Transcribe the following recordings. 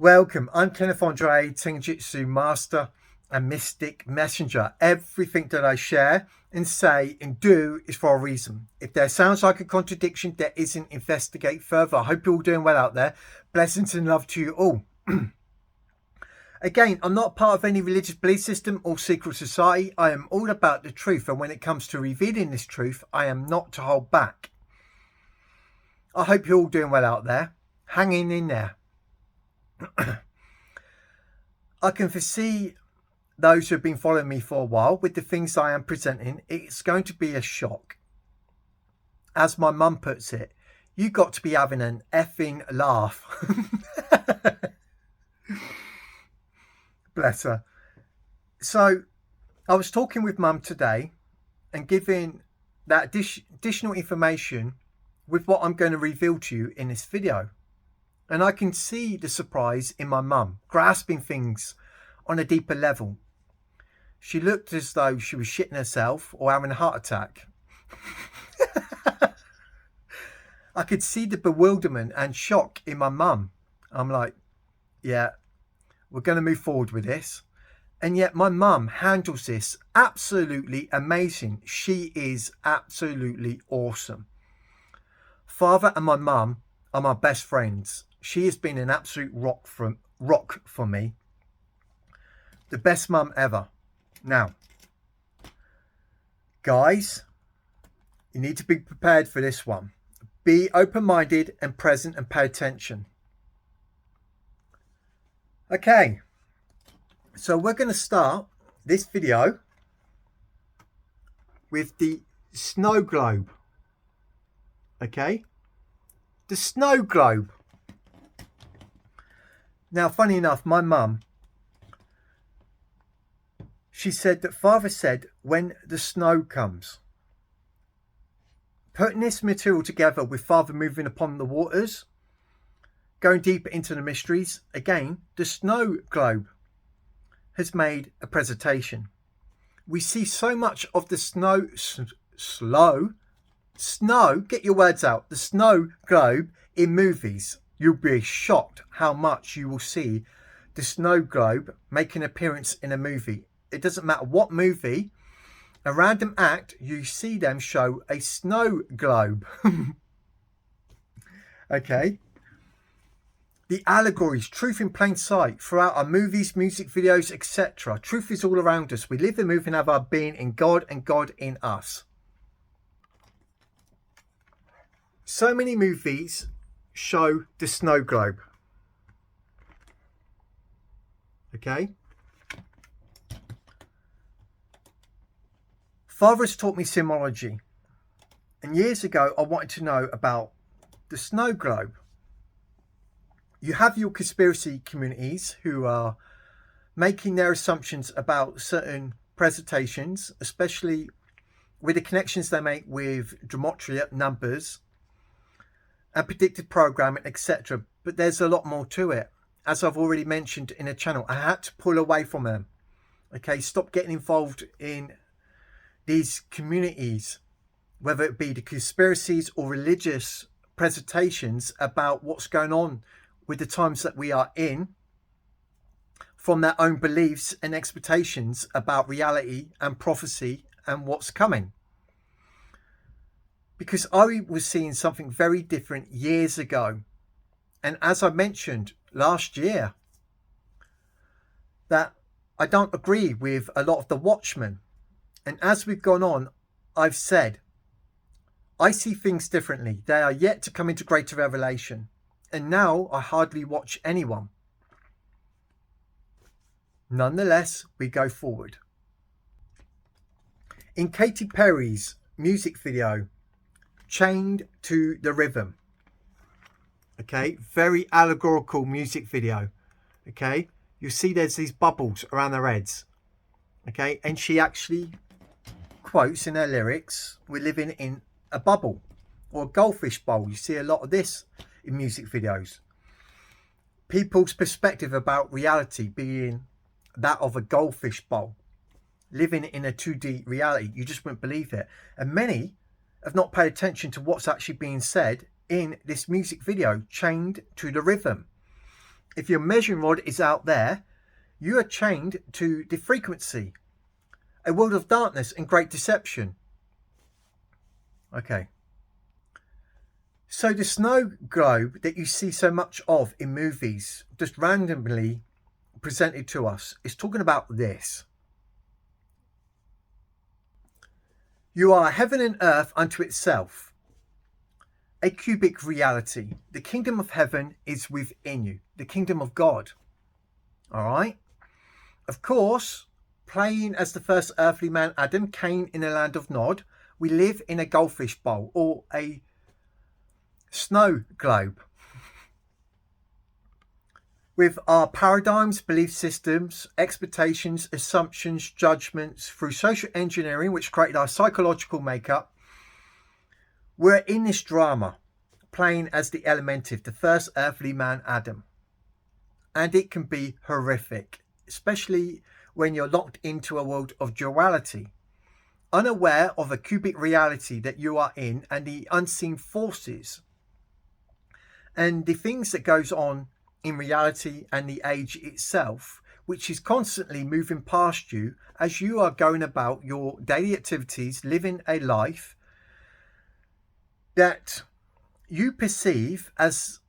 Welcome, I'm Kenneth Andre, Tenjitsu Master and Mystic Messenger. Everything that I share and say and do is for a reason. If there sounds like a contradiction, there isn't. Investigate further. I hope you're all doing well out there. Blessings and love to you all. Again, I'm not part of any religious belief system or secret society. I am all about the truth, and when it comes to revealing this truth, I am not to hold back. I hope you're all doing well out there. Hanging in there. I can foresee those who have been following me for a while with the things I am presenting. It's going to be a shock. As my mum puts it, you got to be having an effing laugh. Bless her. So I was talking with mum today and giving that additional information with what I'm going to reveal to you in this video. And I can see the surprise in my mum, grasping things on a deeper level. She looked as though she was shitting herself or having a heart attack. I could see the bewilderment and shock in my mum. I'm like, yeah, we're going to move forward with this. And yet my mum handles this absolutely amazing. She is absolutely awesome. Father and my mum are my best friends. She has been an absolute rock for me. The best mum ever. Now, guys, you need to be prepared for this one. Be open-minded and present and pay attention. Okay, so we're going to start this video with the snow globe. Okay, the snow globe. Now, funny enough, my mum, she said that Father said when the snow comes. Putting this material together with Father moving upon the waters, going deeper into the mysteries, again, the snow globe has made a presentation. We see so much of the snow, get your words out, the snow globe in movies. You'll be shocked how much you will see the snow globe make an appearance in a movie. It doesn't matter what movie, a random act, you see them show a snow globe. Okay. The allegories, truth in plain sight throughout our movies, music videos, etc. Truth is all around us. We live and move and have our being in God and God in us. So many movies show the snow globe. Okay. Father has taught me symbology, and years ago I wanted to know about the snow globe. You have your conspiracy communities who are making their assumptions about certain presentations, especially with the connections they make with gematria, numbers, and predicted programming, etc. But there's a lot more to it. As I've already mentioned in the channel, I had to pull away from them. Okay, stop getting involved in these communities, whether it be the conspiracies or religious presentations about what's going on with the times that we are in, from their own beliefs and expectations about reality and prophecy and what's coming. Because I was seeing something very different years ago. And as I mentioned last year, that I don't agree with a lot of the Watchmen. And as we've gone on, I've said, I see things differently. They are yet to come into greater revelation. And now I hardly watch anyone. Nonetheless, we go forward. In Katy Perry's music video, Chained to the Rhythm. Okay, very allegorical music video. Okay, you see there's these bubbles around their heads. Okay, and she actually quotes in her lyrics, we're living in a bubble or a goldfish bowl. You see a lot of this in music videos. People's perspective about reality being that of a goldfish bowl, living in a 2D reality. You just wouldn't believe it. And many have not paid attention to what's actually being said in this music video, Chained to the Rhythm. If your measuring rod is out there, you are chained to the frequency, a world of darkness and great deception. Okay. So the snow globe that you see so much of in movies, just randomly presented to us, is talking about this. You are heaven and earth unto itself, a cubic reality. The kingdom of heaven is within you, the kingdom of God. All right. Of course, playing as the first earthly man, Adam, Cain in a land of Nod, we live in a goldfish bowl or a snow globe. With our paradigms, belief systems, expectations, assumptions, judgments, through social engineering, which created our psychological makeup, we're in this drama, playing as the Elementive, the first earthly man, Adam. And it can be horrific, especially when you're locked into a world of duality, unaware of a cubic reality that you are in and the unseen forces and the things that goes on in reality and the age itself, which is constantly moving past you as you are going about your daily activities, living a life that you perceive as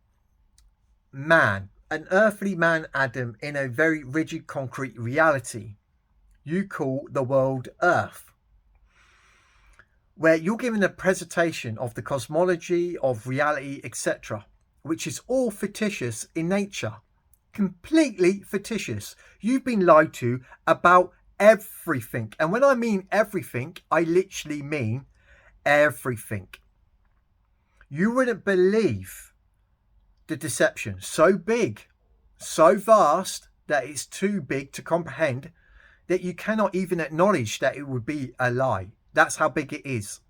man, an earthly man, Adam, in a very rigid concrete reality you call the world Earth, where you're given a presentation of the cosmology, of reality, etc., which is all fictitious in nature, completely fictitious. You've been lied to about everything. And when I mean everything, I literally mean everything. You wouldn't believe the deception. So big, so vast that it's too big to comprehend, that you cannot even acknowledge that it would be a lie. That's how big it is.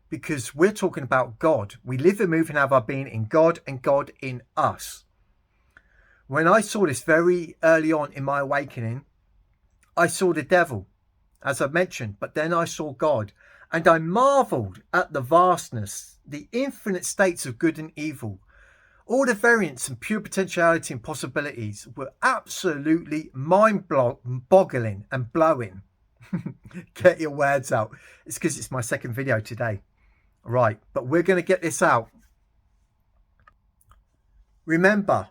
Because we're talking about God. We live and move and have our being in God and God in us. When I saw this very early on in my awakening, I saw the devil, as I mentioned, but then I saw God. And I marveled at the vastness, the infinite states of good and evil. All the variants and pure potentiality and possibilities were absolutely mind-boggling and blowing. Get your words out. It's because it's my second video today. Right, but we're going to get this out. Remember,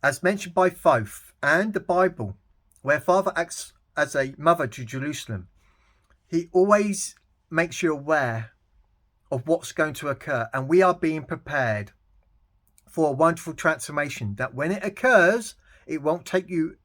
as mentioned by Thoth and the Bible, where Father acts as a mother to Jerusalem, he always makes you aware of what's going to occur, and we are being prepared for a wonderful transformation that when it occurs, it won't take you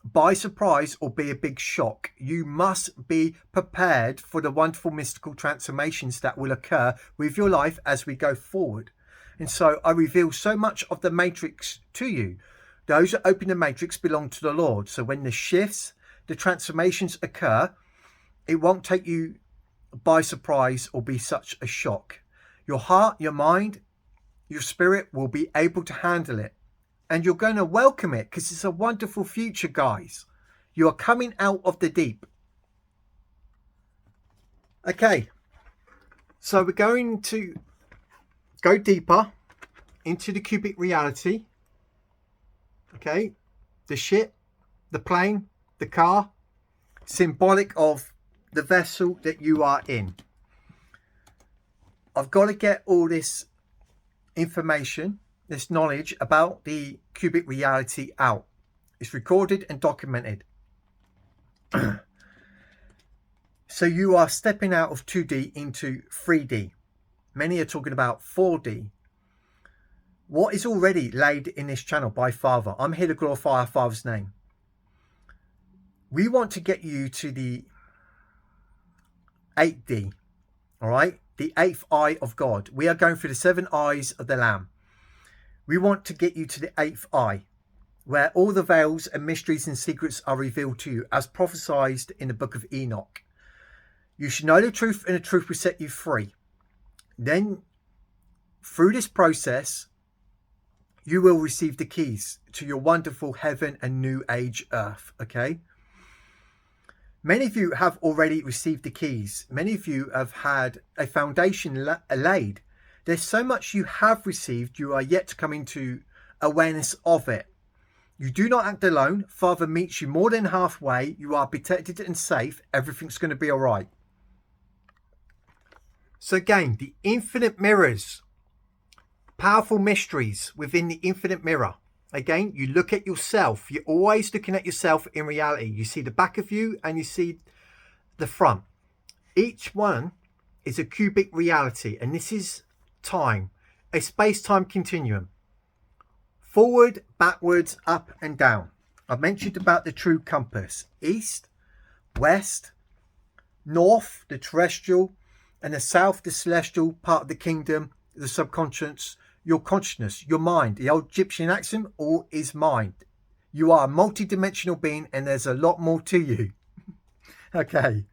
by surprise or be a big shock. You must be prepared for the wonderful mystical transformations that will occur with your life as we go forward. And so I reveal so much of the matrix to you. Those that open the matrix belong to the Lord. So when the shifts, the transformations occur, it won't take you by surprise or be such a shock. Your heart, your mind, your spirit will be able to handle it. And you're going to welcome it because it's a wonderful future, guys. You are coming out of the deep. Okay. So we're going to go deeper into the cubic reality. Okay. The ship, the plane, the car, symbolic of the vessel that you are in. I've got to get all this information, this knowledge about the cubic reality out. It's recorded and documented. So you are stepping out of 2D into 3D. Many are talking about 4D. What is already laid in this channel by Father? I'm here to glorify our Father's name. We want to get you to the 8D. All right? The 8th eye of God. We are going through the 7 eyes of the Lamb. We want to get you to the 8th eye, where all the veils and mysteries and secrets are revealed to you, as prophesied in the book of Enoch. You should know the truth, and the truth will set you free. Then, through this process, you will receive the keys to your wonderful heaven and new age earth, okay? Many of you have already received the keys. Many of you have had a foundation laid. There's so much you have received, you are yet to come into awareness of it. You do not act alone. Father meets you more than halfway. You are protected and safe. Everything's going to be all right. So again, the infinite mirrors, powerful mysteries within the infinite mirror. Again, you look at yourself. You're always looking at yourself in reality. You see the back of you and you see the front. Each one is a cubic reality, and this is time, a space-time continuum. Forward, backwards, up and down. I've mentioned about the true compass. East, west, north, the terrestrial, and the south, the celestial part of the kingdom, the subconscious, your consciousness, your mind. The old Egyptian axiom, all is mind. You are a multi-dimensional being, and there's a lot more to you. Okay.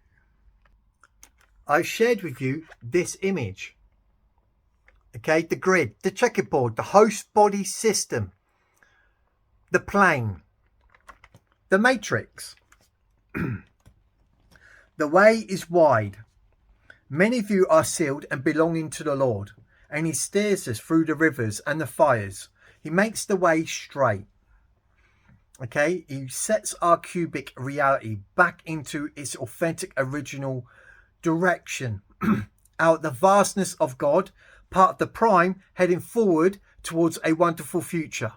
I've shared with you this image. Okay, the grid, the checkerboard, the host body system, the plane, the matrix. The way is wide. Many of you are sealed and belonging to the Lord, and he steers us through the rivers and the fires. He makes the way straight. Okay, he sets our cubic reality back into its authentic original direction. Out the vastness of God, part of the prime, heading forward towards a wonderful future.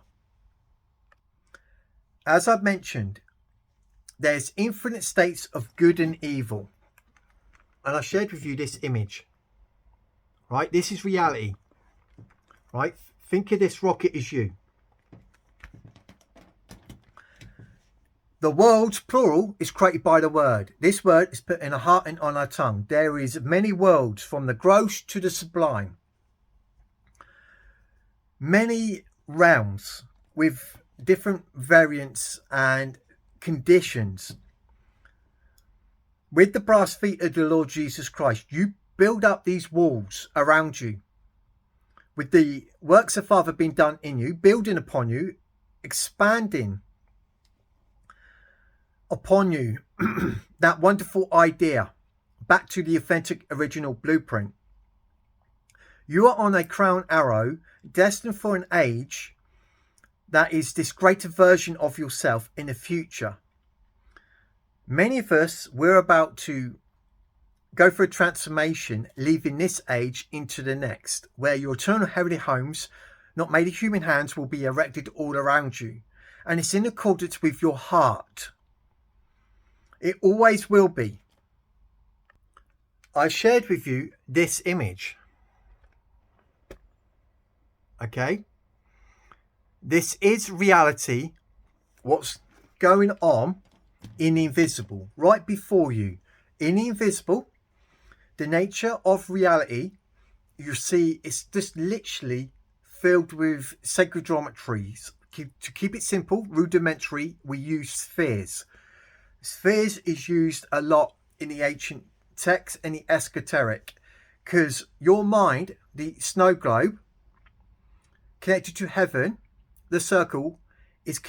As I've mentioned, there's infinite states of good and evil. And I shared with you this image. Right, this is reality. Right, think of this rocket as you. The worlds, plural, is created by the word. This word is put in a heart and on our tongue. There is many worlds, from the gross to the sublime. Many realms with different variants and conditions. With the brass feet of the Lord Jesus Christ, you build up these walls around you. With the works of Father being done in you, building upon you, expanding upon you that wonderful idea back to the authentic original blueprint. You are on a crown arrow destined for an age that is this greater version of yourself in the future. Many of us, we're about to go for a transformation, leaving this age into the next, where your eternal heavenly homes, not made of human hands, will be erected all around you. And it's in accordance with your heart. It always will be. I shared with you this image. Okay? This is reality. What's going on in the invisible, right before you. In the invisible, the nature of reality, you see, it's just literally filled with sacred geometries. To keep it simple, rudimentary, we use spheres. Spheres is used a lot in the ancient texts and the esoteric, because your mind, the snow globe, connected to heaven, the circle, is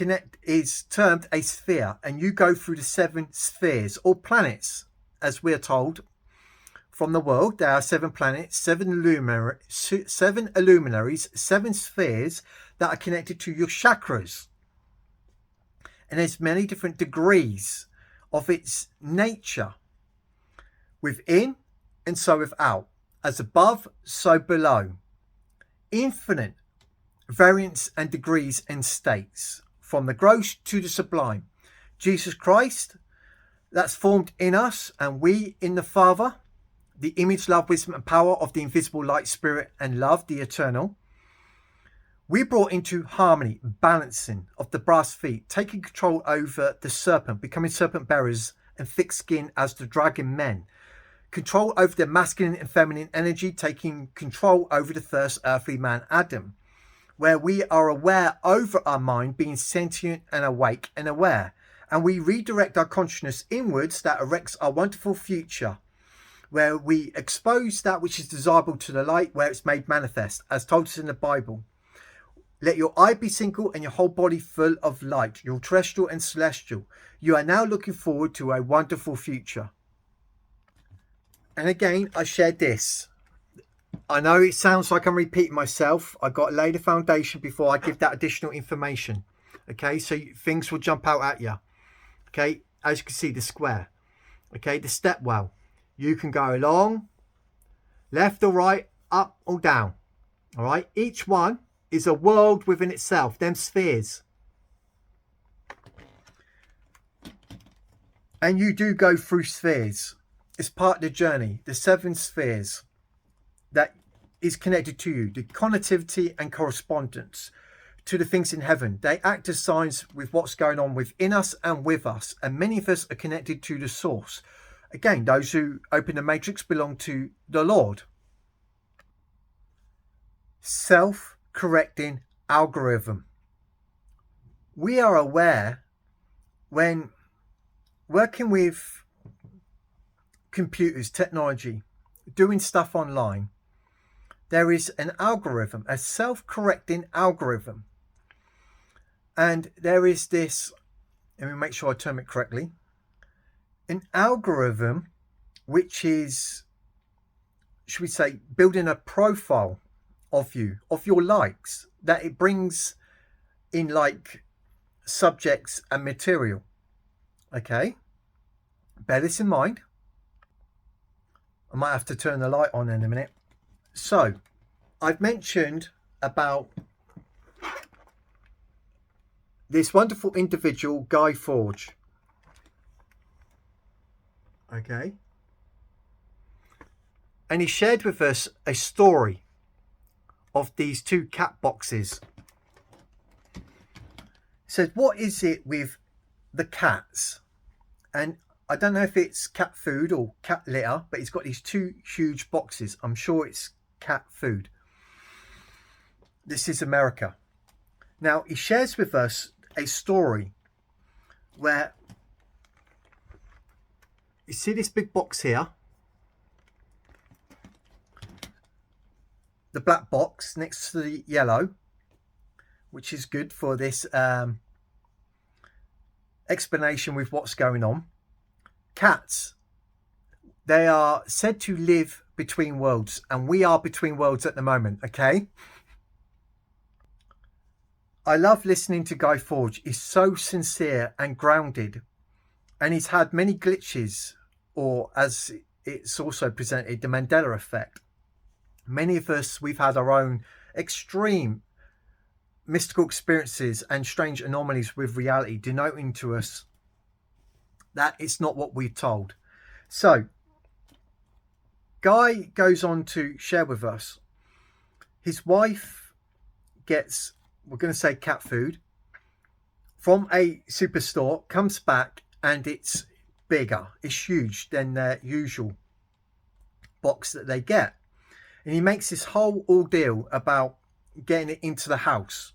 termed a sphere, and you go through the 7 spheres or planets, as we're told from the world. There are 7 planets, 7 illuminaries, 7 spheres that are connected to your chakras, and there's many different degrees of its nature, within and so without, as above so below. Infinite variants and degrees and states, from the gross to the sublime. Jesus Christ, that's formed in us, and we in the Father, the image, love, wisdom and power of the invisible light, spirit and love, the eternal. We brought into harmony, balancing of the brass feet, taking control over the serpent, becoming serpent bearers and thick skin as the dragon men. Control over the masculine and feminine energy, taking control over the first earthly man, Adam, where we are aware over our mind, being sentient and awake and aware. And we redirect our consciousness inwards that erects our wonderful future, where we expose that which is desirable to the light, where it's made manifest, as told us in the Bible. Let your eye be single and your whole body full of light, your terrestrial and celestial. You are now looking forward to a wonderful future. And again, I shared this. I know it sounds like I'm repeating myself. I've got to lay the foundation before I give that additional information. Okay, so things will jump out at you. Okay, as you can see, the square. Okay, the step well. You can go along, left or right, up or down. All right, each one is a world within itself, them spheres. And you do go through spheres. It's part of the journey, the 7 spheres that is connected to you, the connectivity and correspondence to the things in heaven. They act as signs with what's going on within us and with us. And many of us are connected to the source. Again, those who open the matrix belong to the Lord. Self-correcting algorithm. We are aware when working with computers, technology, doing stuff online, there is an algorithm, a self-correcting algorithm. And there is this, let me make sure I term it correctly, an algorithm which is, should we say, building a profile of you, of your likes, that it brings in like subjects and material. Okay, bear this in mind. I might have to turn the light on in a minute. So I've mentioned about this wonderful individual, Guy Fawkes. Okay, and he shared with us a story of these 2 cat boxes. He said, what is it with the cats? And I don't know if it's cat food or cat litter, but he's got these 2 huge boxes. I'm sure it's cat food. This is America. Now he shares with us a story where you see this big box here, the black box next to the yellow, which is good for this explanation with what's going on. Cats, they are said to live between worlds, and we are between worlds at the moment. Okay, I love listening to Guy Fawkes. He's so sincere and grounded, and he's had many glitches, or as it's also presented, the Mandela effect. Many of us, we've had our own extreme mystical experiences and strange anomalies with reality, denoting to us that it's not what we're told. So Guy goes on to share with us, his wife gets, we're going to say, cat food from a superstore, comes back and it's bigger, it's huge than their usual box that they get. And he makes this whole ordeal about getting it into the house.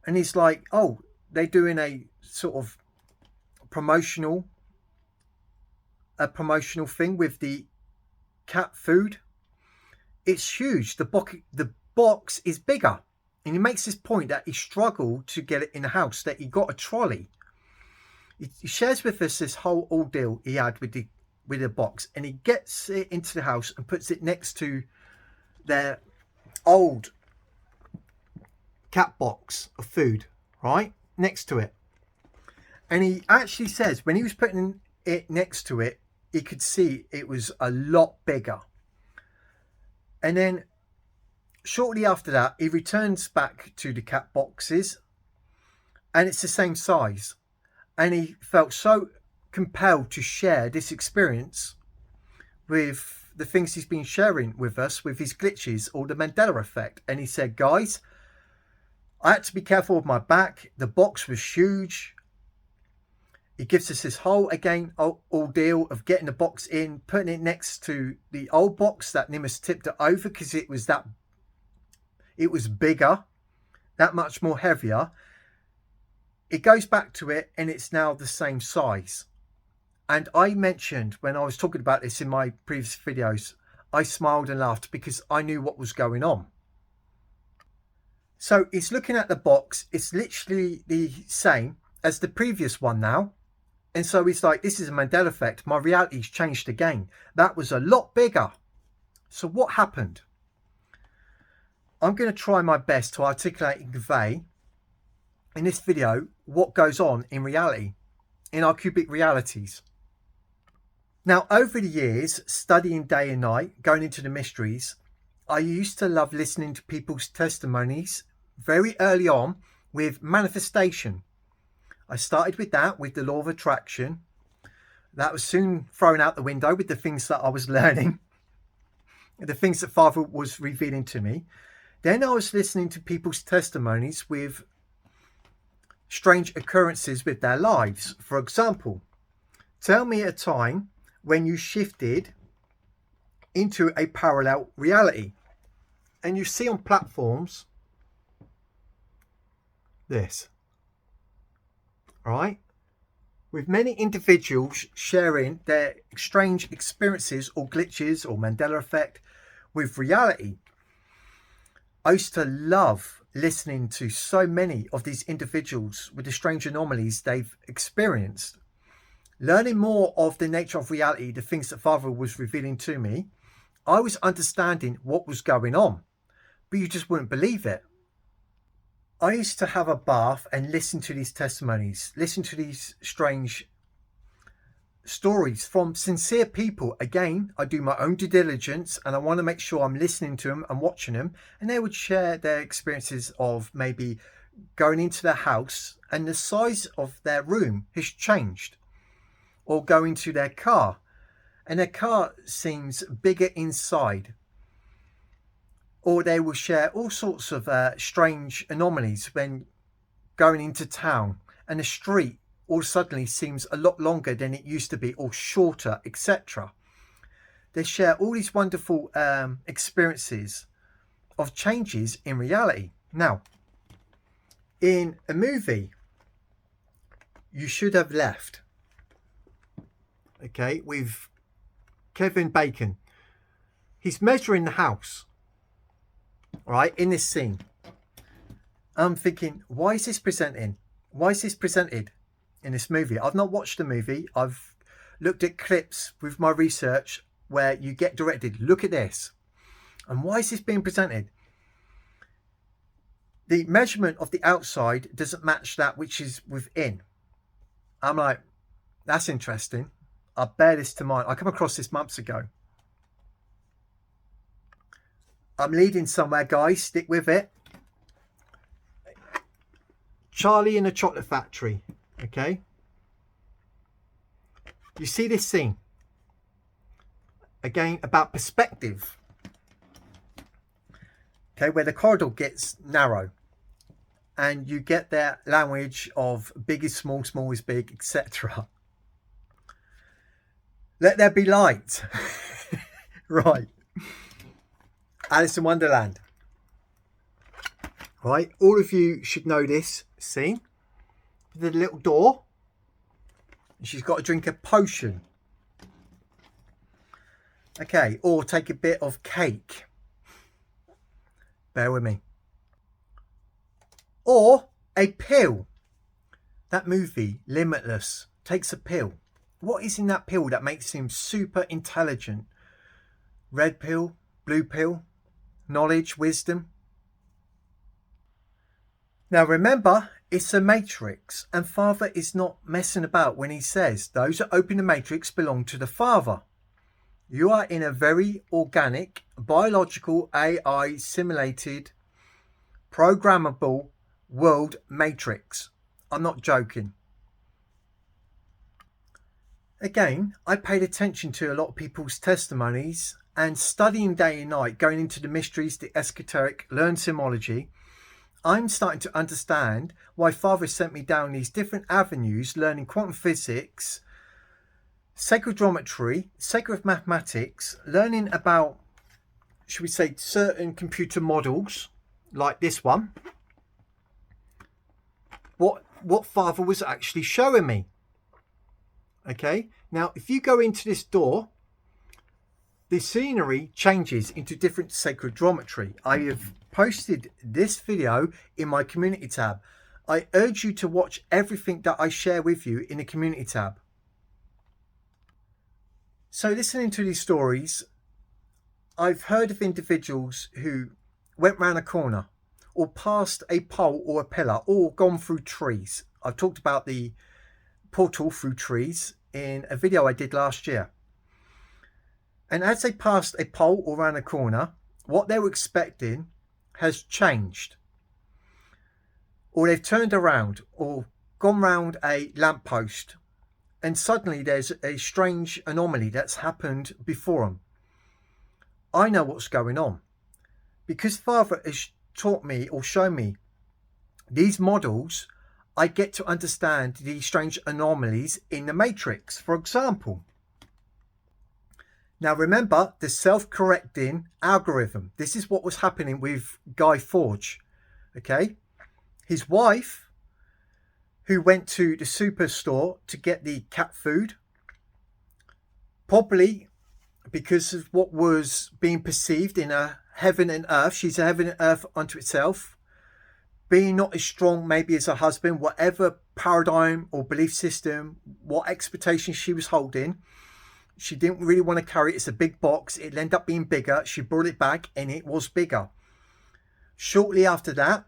And he's like, oh, they're doing a sort of promotional thing with the cat food. It's huge. The box is bigger. And he makes this point that he struggled to get it in the house, that he got a trolley. He shares with us this whole ordeal he had with the box, and he gets it into the house and puts it next to their old cat box of food, right next to it. And he actually says when he was putting it next to it, he could see it was a lot bigger. And then shortly after that, he returns back to the cat boxes and it's the same size. And he felt so compelled to share this experience with the things he's been sharing with us, with his glitches or the Mandela effect. And he said, guys, I had to be careful with my back. The box was huge. He gives us this whole, again, ordeal of getting the box in, putting it next to the old box that Nimbus tipped it over because it was bigger, that much more heavier. It goes back to it and it's now the same size. And I mentioned when I was talking about this in my previous videos, I smiled and laughed because I knew what was going on. So it's looking at the box. It's literally the same as the previous one now. And so he's like, this is a Mandela effect. My reality's changed again. That was a lot bigger. So what happened? I'm going to try my best to articulate and convey in this video what goes on in reality, in our cubic realities. Now, over the years, studying day and night, going into the mysteries, I used to love listening to people's testimonies very early on with manifestation. I started with that, with the law of attraction. That was soon thrown out the window with the things that I was learning, the things that Father was revealing to me. Then I was listening to people's testimonies with strange occurrences with their lives. For example, tell me a time when you shifted into a parallel reality. And you see on platforms this, right? With many individuals sharing their strange experiences or glitches or Mandela effect with reality. I used to love listening to so many of these individuals with the strange anomalies they've experienced. Learning more of the nature of reality, the things that Father was revealing to me, I was understanding what was going on, but you just wouldn't believe it. I used to have a bath and listen to these testimonies, listen to these strange stories from sincere people. Again, I do my own due diligence and I want to make sure I'm listening to them and watching them, and they would share their experiences of maybe going into their house and the size of their room has changed, or going to their car and their car seems bigger inside, or they will share all sorts of strange anomalies when going into town and the street all suddenly seems a lot longer than it used to be, or shorter, etc. They share all these wonderful experiences of changes in reality. Now, in a movie, You Should Have Left, okay, with Kevin Bacon, he's measuring the house, right, in this scene. I'm thinking, why is this presented in this movie? I've not watched the movie. I've looked at clips with my research where you get directed, look at this. And why is this being presented? The measurement of the outside doesn't match that which is within. I'm like, that's interesting. I'll bear this to mind. I come across this months ago. I'm leading somewhere, guys. Stick with it. Charlie in a Chocolate Factory. Okay. You see this scene. Again, about perspective. Okay, where the corridor gets narrow. And you get that language of big is small, small is big, etc. Let there be light. Right. Alice in Wonderland. Right. All of you should know this scene. The little door. She's got to drink a potion. Okay. Or take a bit of cake. Bear with me. Or a pill. That movie, Limitless, takes a pill. What is in that pill that makes him super intelligent? Red pill, blue pill, knowledge, wisdom. Now remember, it's a matrix, and Father is not messing about when he says those that open the matrix belong to the Father. You are in a very organic, biological, AI simulated, programmable world matrix. I'm not joking. Again, I paid attention to a lot of people's testimonies and studying day and night, going into the mysteries, the esoteric, learn symbology. I'm starting to understand why Father sent me down these different avenues, learning quantum physics, sacred geometry, sacred mathematics, learning about, should we say, certain computer models like this one. What Father was actually showing me. Okay, now if you go into this door, the scenery changes into different sacred geometry. I have posted this video in my community tab. I urge you to watch everything that I share with you in the community tab. So listening to these stories, I've heard of individuals who went round a corner, or past a pole or a pillar or gone through trees. I've talked about the portal through trees in a video I did last year. And as they passed a pole or around a corner, what they were expecting has changed. Or they've turned around or gone round a lamppost, and suddenly there's a strange anomaly that's happened before them. I know what's going on because Father has taught me or shown me these models. I get to understand these strange anomalies in the matrix. For example, now remember the self-correcting algorithm. This is what was happening with Guy Fawkes. Okay, his wife, who went to the superstore to get the cat food, probably because of what was being perceived in a heaven and earth. She's a heaven and earth unto itself. Being not as strong maybe as her husband, whatever paradigm or belief system, what expectations she was holding, she didn't really want to carry it. It's a big box. It ended up being bigger. She brought it back and it was bigger. Shortly after that,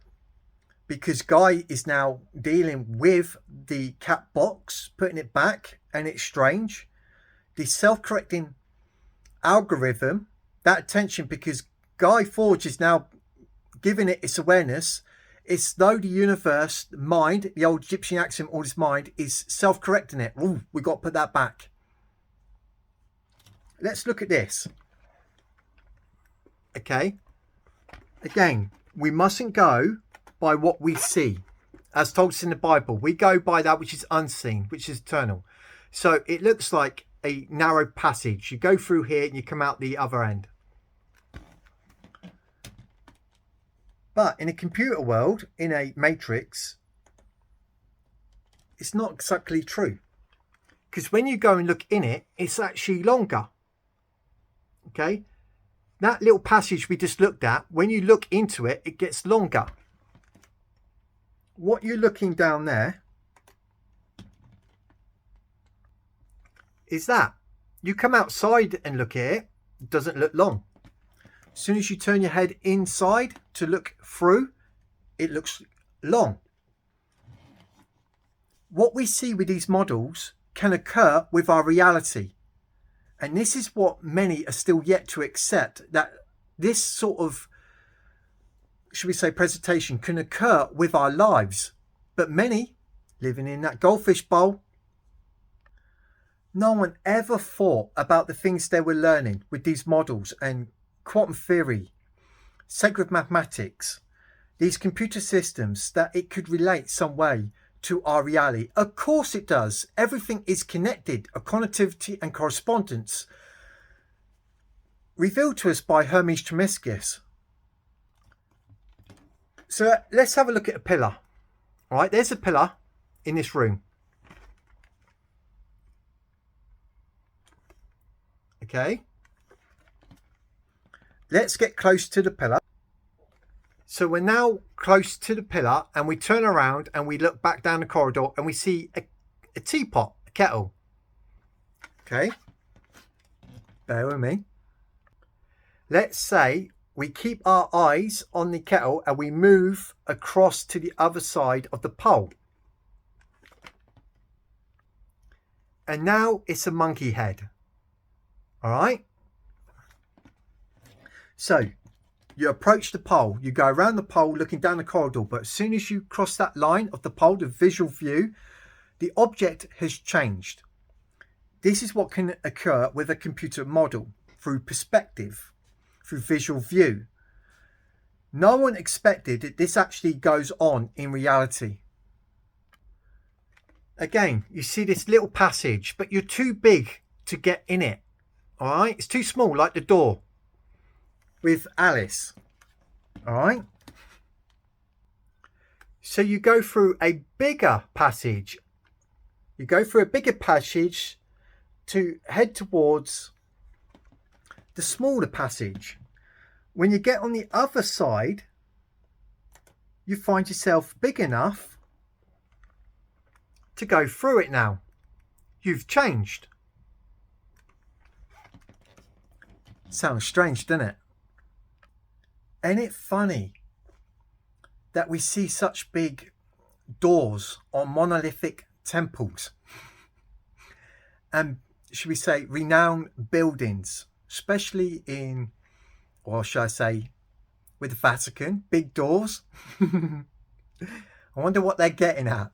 because Guy is now dealing with the cat box, putting it back, and it's strange. The self-correcting algorithm, that attention, because Guy Fawkes is now giving it its awareness. It's though the universe, the mind, the old Egyptian axiom, all this mind is self-correcting it. Ooh, we got to put that back. Let's look at this. Okay. Again, we mustn't go by what we see. As told us in the Bible, we go by that which is unseen, which is eternal. So it looks like a narrow passage. You go through here and you come out the other end. But in a computer world, in a matrix, it's not exactly true. Because when you go and look in it, it's actually longer. Okay? That little passage we just looked at, when you look into it, it gets longer. What you're looking down there is that. You come outside and look at it, it doesn't look long. As soon as you turn your head inside to look through, it looks long. What we see with these models can occur with our reality. And this is what many are still yet to accept, that this sort of, should we say, presentation can occur with our lives. But many, living in that goldfish bowl, no one ever thought about the things they were learning with these models and quantum theory, sacred mathematics, these computer systems, that it could relate some way to our reality. Of course it does. Everything is connected. A connectivity and correspondence revealed to us by Hermes Trismegistus. So let's have a look at a pillar. All right, there's a pillar in this room. Okay. Let's get close to the pillar. So we're now close to the pillar and we turn around and we look back down the corridor and we see a teapot, a kettle. Okay. Bear with me. Let's say we keep our eyes on the kettle and we move across to the other side of the pole. And now it's a monkey head. All right. So you approach the pole, you go around the pole looking down the corridor, but as soon as you cross that line of the pole, the visual view, the object has changed. This is what can occur with a computer model through perspective, through visual view. No one expected that this actually goes on in reality. Again, you see this little passage, but you're too big to get in it. All right, it's too small, like the door with Alice. All right. So you go through a bigger passage. You go through a bigger passage to head towards the smaller passage. When you get on the other side, you find yourself big enough to go through it now. You've changed. Sounds strange, doesn't it? Ain't it funny that we see such big doors on monolithic temples and, should we say, renowned buildings, especially in, or should I say, with the Vatican, big doors. I wonder what they're getting at.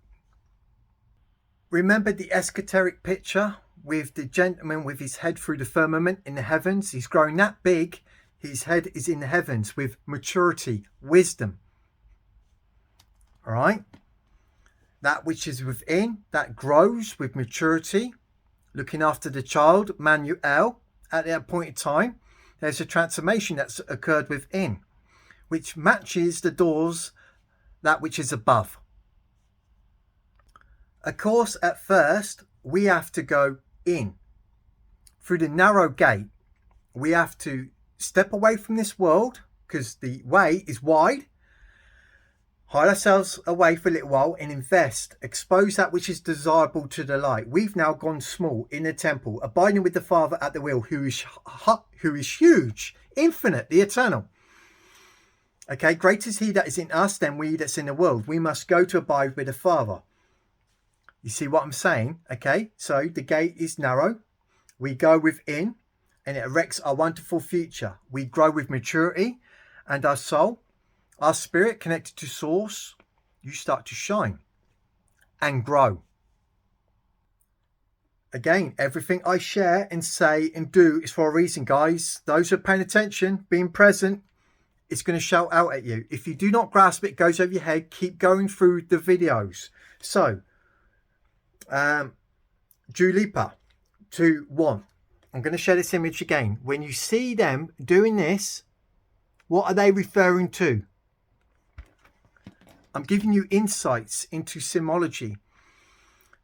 Remember the esoteric picture with the gentleman with his head through the firmament in the heavens? He's growing that big. His head is in the heavens with maturity, wisdom. All right? That which is within, that grows with maturity, looking after the child, Manuel, at that point in time. There's a transformation that's occurred within, which matches the doors, that which is above. Of course, at first, we have to go in. Through the narrow gate, we have to step away from this world, because the way is wide. Hide ourselves away for a little while and invest, expose that which is desirable to the light. We've now gone small in the temple, abiding with the Father at the wheel, who is huge, infinite, the eternal. Okay, greater is he that is in us than we that's in the world. We must go to abide with the Father. You see what I'm saying? Okay, so the gate is narrow. We go within and it erects our wonderful future. We grow with maturity and our soul, our spirit connected to source, you start to shine and grow. Again, everything I share and say and do is for a reason, guys. Those who are paying attention, being present, it's going to shout out at you. If you do not grasp it, it goes over your head. Keep going through the videos. So, Julipa, 2-1. I'm going to share this image again. When you see them doing this, what are they referring to? I'm giving you insights into symbology.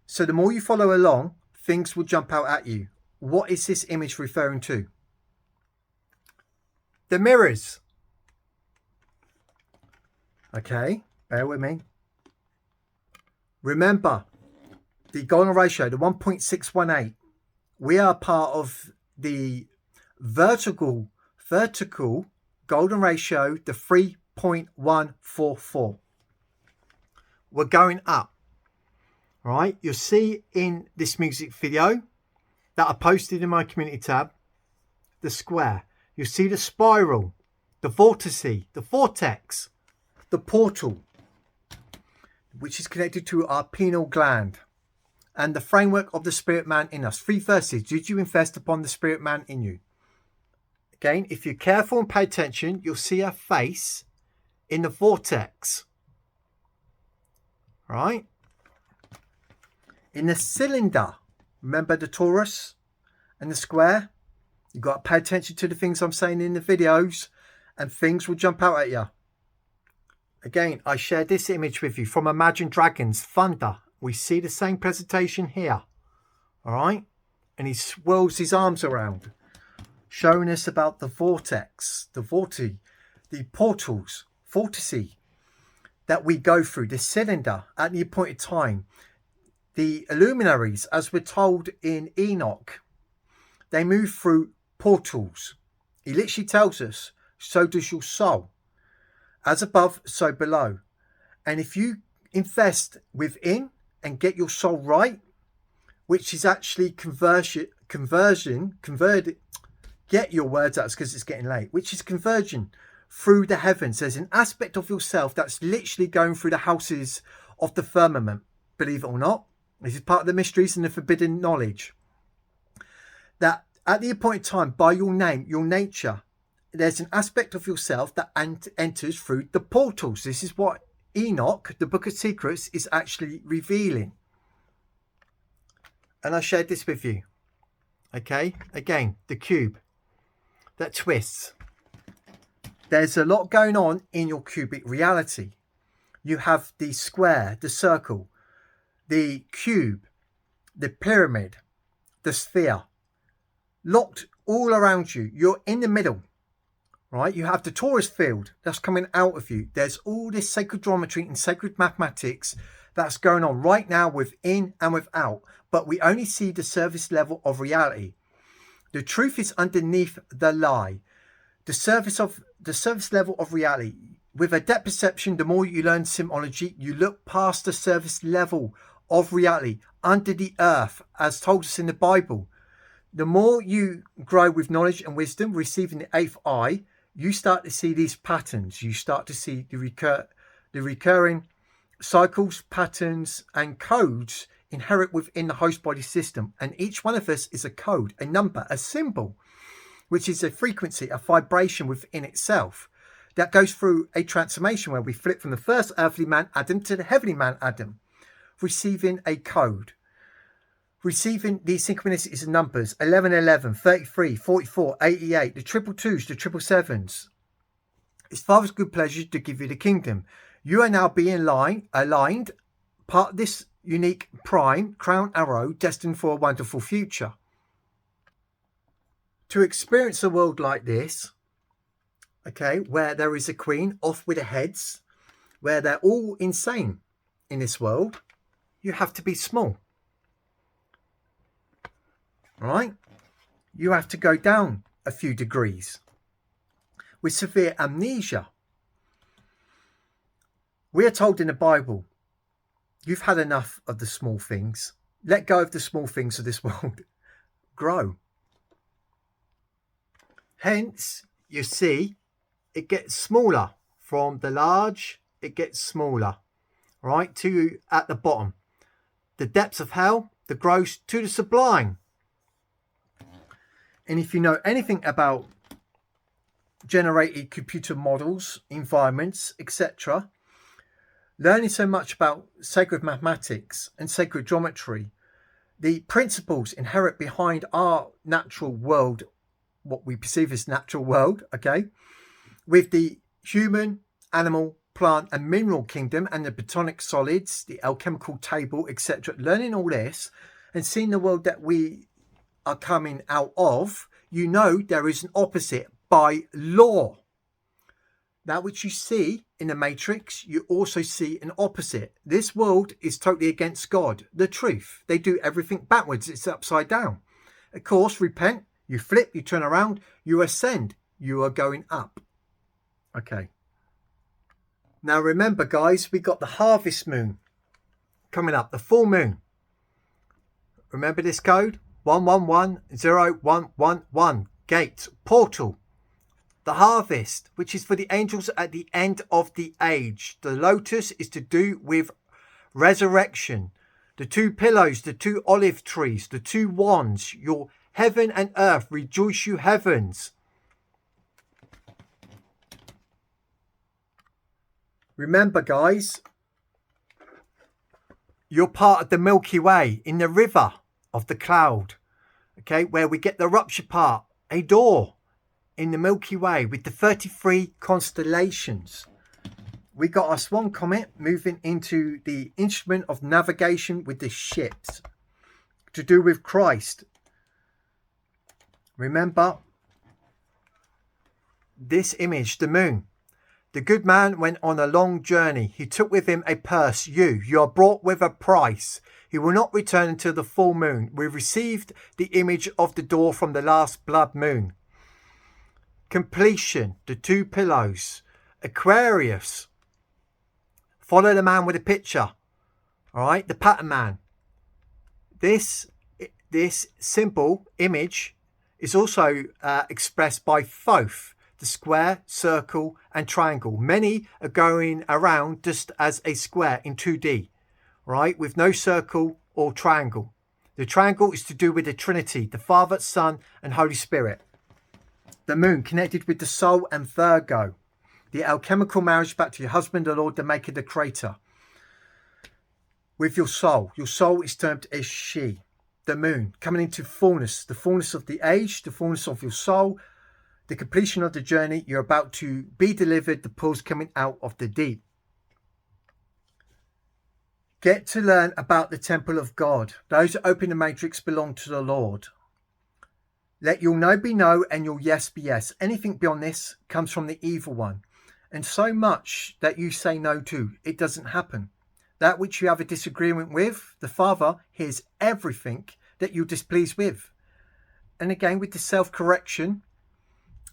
So the more you follow along, things will jump out at you. What is this image referring to? The mirrors. Okay, bear with me. Remember, the golden ratio, the 1.618. We are part of the vertical golden ratio, the 3.144. We're going up. All right, you'll see in this music video that I posted in my community tab, the square. You'll see the spiral, the vortex, the portal, which is connected to our pineal gland, and the framework of the spirit man in us. 3 verses. Did you invest upon the spirit man in you? Again, if you're careful and pay attention, you'll see a face in the vortex. Right? In the cylinder, remember the torus and the square? You've got to pay attention to the things I'm saying in the videos, and things will jump out at you. Again, I shared this image with you from Imagine Dragons, Thunder. We see the same presentation here. All right? And he swirls his arms around, showing us about the vortex, the portals, vortices that we go through, the cylinder at the appointed time. The luminaries, as we're told in Enoch, they move through portals. He literally tells us, so does your soul. As above, so below. And if you invest within and get your soul right, which is actually conversion, get your words out because it's getting late, which is conversion through the heavens. There's an aspect of yourself that's literally going through the houses of the firmament, believe it or not. This is part of the mysteries and the forbidden knowledge. That at the appointed time, by your name, your nature, there's an aspect of yourself that enters through the portals. This is what Enoch, the Book of Secrets, is actually revealing. And I shared this with you. Okay, again, the cube that twists. There's a lot going on in your cubic reality. You have the square, the circle, the cube, the pyramid, the sphere, locked all around you. You're in the middle. Right, you have the torus field that's coming out of you. There's all this sacred geometry and sacred mathematics that's going on right now within and without, but we only see the surface level of reality. The truth is underneath the lie. The surface level of reality. With a depth perception, the more you learn symbology, you look past the surface level of reality under the earth, as told us in the Bible. The more you grow with knowledge and wisdom, receiving the eighth eye, you start to see these patterns. You start to see the recurring cycles, patterns, and codes inherent within the host body system. And each one of us is a code, a number, a symbol, which is a frequency, a vibration within itself that goes through a transformation where we flip from the first earthly man Adam to the heavenly man Adam, receiving a code. Receiving these synchronicities and numbers 11, 11, 33, 44, 88, the 222s, the 777s. It's Father's good pleasure to give you the kingdom. You are now being aligned, part of this unique prime crown arrow destined for a wonderful future. To experience a world like this, okay, where there is a queen off with the heads, where they're all insane in this world, you have to be small. Right? You have to go down a few degrees. With severe amnesia, we are told in the Bible, you've had enough of the small things. Let go of the small things of this world. Grow. Hence, you see, it gets smaller. From the large, it gets smaller. Right? To at the bottom. The depths of hell, the gross to the sublime. And if you know anything about generated computer models, environments, etc., learning so much about sacred mathematics and sacred geometry, the principles inherent behind our natural world, what we perceive as natural world, okay, with the human, animal, plant and mineral kingdom and the platonic solids, the alchemical table, etc., learning all this and seeing the world that we are coming out of, you know there is an opposite by law. That which you see in the Matrix, you also see an opposite. This world is totally against God, the truth. They do everything backwards. It's upside down. Of course, repent, you flip, you turn around, you ascend. You are going up. Okay. Now remember, guys, we got the harvest moon coming up, the full moon. Remember this code? 111011, gate, portal, the harvest, which is for the angels at the end of the age. The lotus is to do with resurrection. The two pillows, the two olive trees, the two wands, your heaven and earth, rejoice you heavens. Remember, guys, you're part of the Milky Way in the river of the cloud, okay, where we get the rupture part, a door in the Milky Way with the 33 constellations. We got our swan comet moving into the instrument of navigation with the ships to do with Christ. Remember this image, the moon. The good man went on a long journey. He took with him a purse. You are brought with a price. He will not return until the full moon. We received the image of the door from the last blood moon. Completion, the two pillows. Aquarius. Follow the man with a picture. All right, the pattern man. This simple image is also expressed by Thoth. The square, circle and triangle. Many are going around just as a square in 2D, right, with no circle or triangle. The triangle is to do with the Trinity, the Father, Son and Holy Spirit. The moon connected with the soul and Virgo. The alchemical marriage back to your husband, the Lord, the Maker, the Creator. With your soul is termed as she. The moon coming into fullness, the fullness of the age, the fullness of your soul, the completion of the journey. You're about to be delivered, the pearls coming out of the deep. Get to learn about the temple of God. Those that open the matrix belong to the Lord. Let your no be no and your yes be yes. Anything beyond this comes from the evil one. And so much that you say no to, it doesn't happen. That which you have a disagreement with, the Father hears everything that you're displeased with. And again, with the self-correction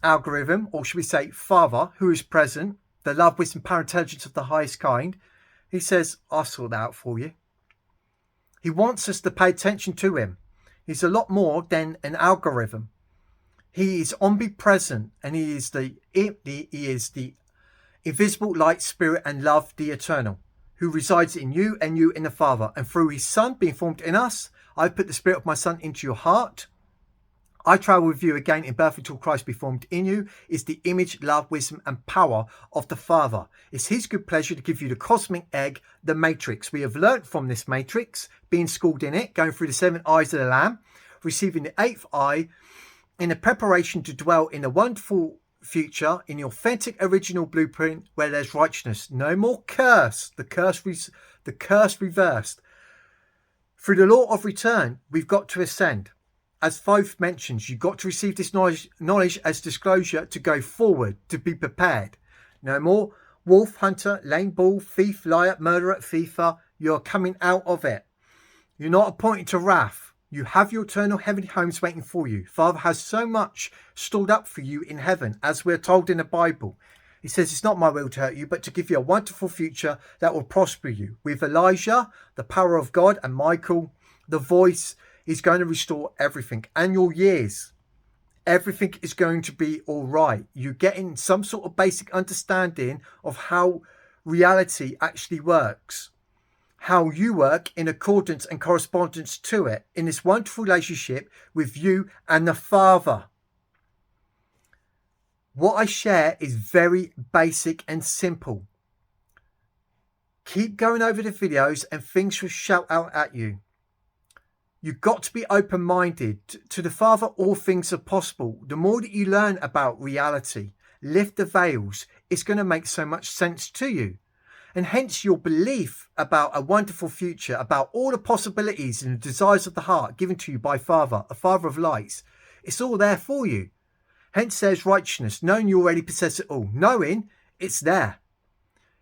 algorithm, or should we say Father, who is present, the love, wisdom, power, intelligence of the highest kind. He says, I'll sort that out for you. He wants us to pay attention to him. He's a lot more than an algorithm. He is omnipresent, and he is the invisible light, spirit, and love, the eternal, who resides in you and you in the Father. And through his Son being formed in us, I put the spirit of my Son into your heart. I travel with you again in birth until Christ be formed in you, is the image, love, wisdom, and power of the Father. It's his good pleasure to give you the cosmic egg, the matrix. We have learnt from this matrix, being schooled in it, going through the 7 eyes of the Lamb, receiving the 8th eye, in a preparation to dwell in a wonderful future, in the authentic original blueprint where there's righteousness. No more curse, the curse reversed. Through the law of return, we've got to ascend. As Thoth mentions, you've got to receive this knowledge as disclosure to go forward, to be prepared. No more wolf, hunter, lame bull, thief, liar, murderer, thiefer. You're coming out of it. You're not appointed to wrath. You have your eternal heavenly homes waiting for you. Father has so much stored up for you in heaven, as we're told in the Bible. He says, it's not my will to hurt you, but to give you a wonderful future that will prosper you. With Elijah, the power of God, and Michael, the voice, is going to restore everything. And your years, everything is going to be all right. You're getting some sort of basic understanding of how reality actually works. How you work in accordance and correspondence to it in this wonderful relationship with you and the Father. What I share is very basic and simple. Keep going over the videos and things will shout out at you. You've got to be open-minded. To the Father, all things are possible. The more that you learn about reality, lift the veils, it's going to make so much sense to you. And hence your belief about a wonderful future, about all the possibilities and the desires of the heart given to you by Father, a Father of lights. It's all there for you. Hence there's righteousness, knowing you already possess it all, knowing it's there.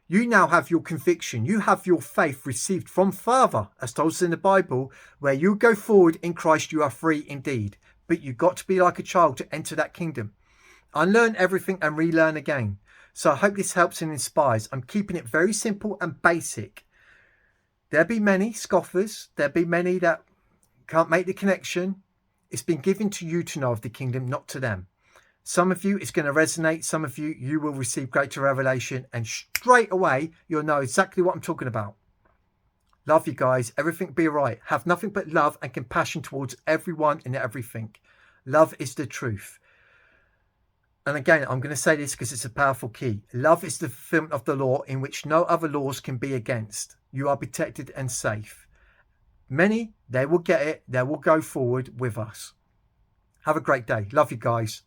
You now have your conviction, you have your faith received from Father, as told us in the Bible, where you go forward in Christ, you are free indeed. But you've got to be like a child to enter that kingdom. Unlearn everything and relearn again. So I hope this helps and inspires. I'm keeping it very simple and basic. There'll be many scoffers. There'll be many that can't make the connection. It's been given to you to know of the kingdom, not to them. Some of you, it's going to resonate. Some of you, you will receive greater revelation. And straight away, you'll know exactly what I'm talking about. Love you guys. Everything be right. Have nothing but love and compassion towards everyone and everything. Love is the truth. And again, I'm going to say this because it's a powerful key. Love is the fulfillment of the law in which no other laws can be against. You are protected and safe. Many, they will get it. They will go forward with us. Have a great day. Love you guys.